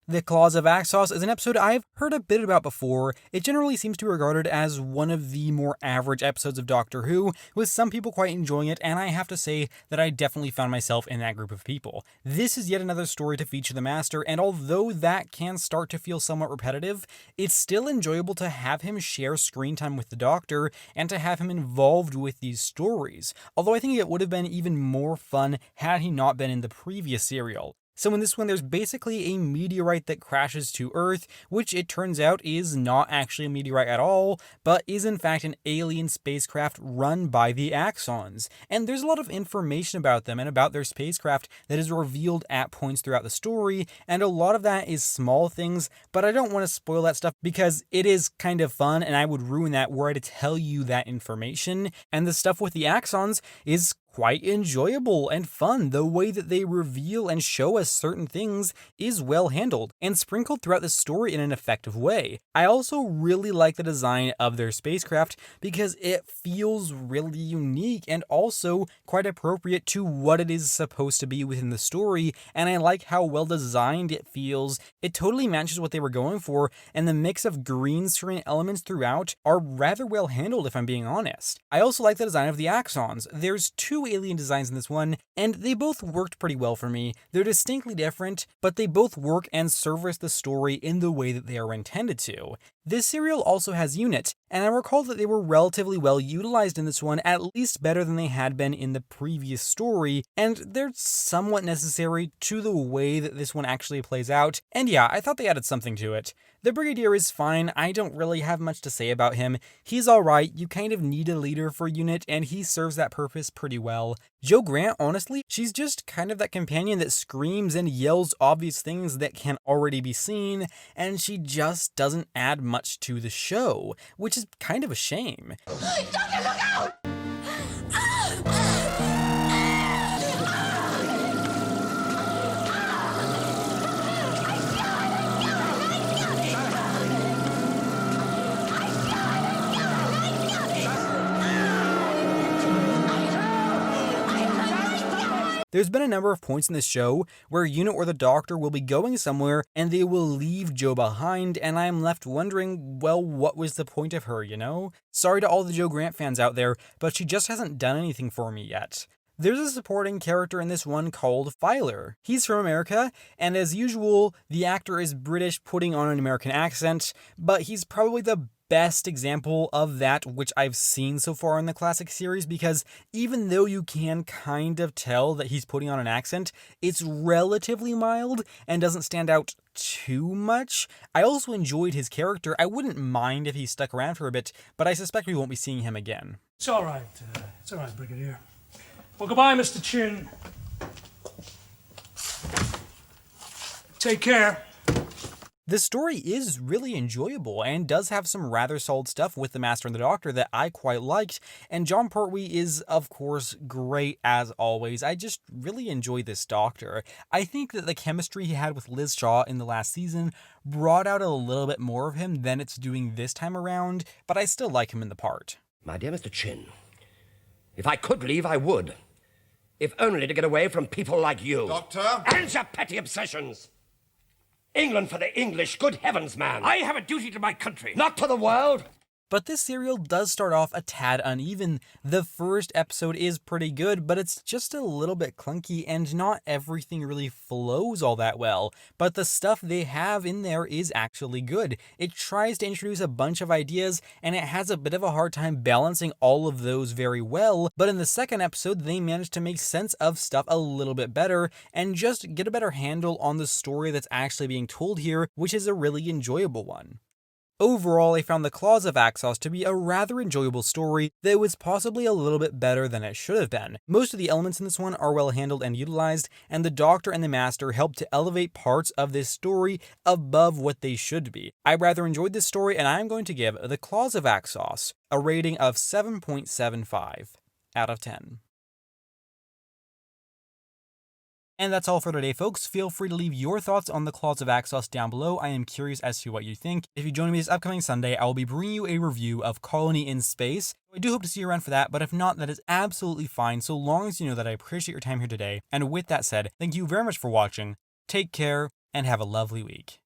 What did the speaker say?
The Claws of Axos is an episode I've heard a bit about before. It generally seems to be regarded as one of the more average episodes of Doctor Who, with some people quite enjoying it, and I have to say that I definitely found myself in that group of people. This is yet another story to feature the Master, and although that can start to feel somewhat repetitive, it's still enjoyable to have him share screen time with the Doctor, and to have him involved with these stories, although I think it would have been even more fun had he not been in the previous serial. So in this one, there's basically a meteorite that crashes to Earth, which it turns out is not actually a meteorite at all, but is in fact an alien spacecraft run by the Axons. And there's a lot of information about them and about their spacecraft that is revealed at points throughout the story, and a lot of that is small things, but I don't want to spoil that stuff because it is kind of fun, and I would ruin that were I to tell you that information. And the stuff with the Axons is quite enjoyable and fun. The way that they reveal and show us certain things is well handled and sprinkled throughout the story in an effective way. I also really like the design of their spacecraft because it feels really unique and also quite appropriate to what it is supposed to be within the story, and I like how well designed it feels. It totally matches what they were going for, and the mix of green screen elements throughout are rather well handled, if I'm being honest. I also like the design of the Axons. There's two alien designs in this one, and they both worked pretty well for me. They're distinctly different, but they both work and service the story in the way that they are intended to. This serial also has units, and I recall that they were relatively well utilized in this one, at least better than they had been in the previous story, and they're somewhat necessary to the way that this one actually plays out, and yeah, I thought they added something to it. The Brigadier is fine. I don't really have much to say about him. He's alright. You kind of need a leader for a unit, and he serves that purpose pretty well. Jo Grant, honestly, she's just kind of that companion that screams and yells obvious things that can already be seen, and she just doesn't add much to the show, which is kind of a shame. Doctor, look out! There's been a number of points in this show where a unit or the Doctor will be going somewhere and they will leave Jo behind, and I'm left wondering, well, what was the point of her, you know? Sorry to all the Jo Grant fans out there, but she just hasn't done anything for me yet. There's a supporting character in this one called Filer. He's from America, and as usual, the actor is British putting on an American accent, but he's probably the best example of that which I've seen so far in the classic series, because even though you can kind of tell that he's putting on an accent, it's relatively mild and doesn't stand out too much. I also enjoyed his character. I wouldn't mind if he stuck around for a bit, but I suspect we won't be seeing him again. It's all right, Brigadier. Well, goodbye, Mr. Chin. Take care. The story is really enjoyable and does have some rather solid stuff with the Master and the Doctor that I quite liked, and Jon Pertwee is, of course, great as always. I just really enjoy this Doctor. I think that the chemistry he had with Liz Shaw in the last season brought out a little bit more of him than it's doing this time around, but I still like him in the part. My dear Mr. Chin, if I could leave, I would. If only to get away from people like you. Doctor? And your petty obsessions. England for the English, good heavens, man. I have a duty to my country, not to the world. But this serial does start off a tad uneven. The first episode is pretty good, but it's just a little bit clunky, and not everything really flows all that well. But the stuff they have in there is actually good. It tries to introduce a bunch of ideas, and it has a bit of a hard time balancing all of those very well, but in the second episode, they manage to make sense of stuff a little bit better, and just get a better handle on the story that's actually being told here, which is a really enjoyable one. Overall, I found the Claws of Axos to be a rather enjoyable story that was possibly a little bit better than it should have been. Most of the elements in this one are well handled and utilized, and the Doctor and the Master helped to elevate parts of this story above what they should be. I rather enjoyed this story, and I'm going to give the Claws of Axos a rating of 7.75 out of 10. And that's all for today, folks. Feel free to leave your thoughts on the Claws of Axos down below. I am curious as to what you think. If you join me this upcoming Sunday, I will be bringing you a review of Colony in Space. I do hope to see you around for that, but if not, that is absolutely fine, so long as you know that I appreciate your time here today. And with that said, thank you very much for watching. Take care, and have a lovely week.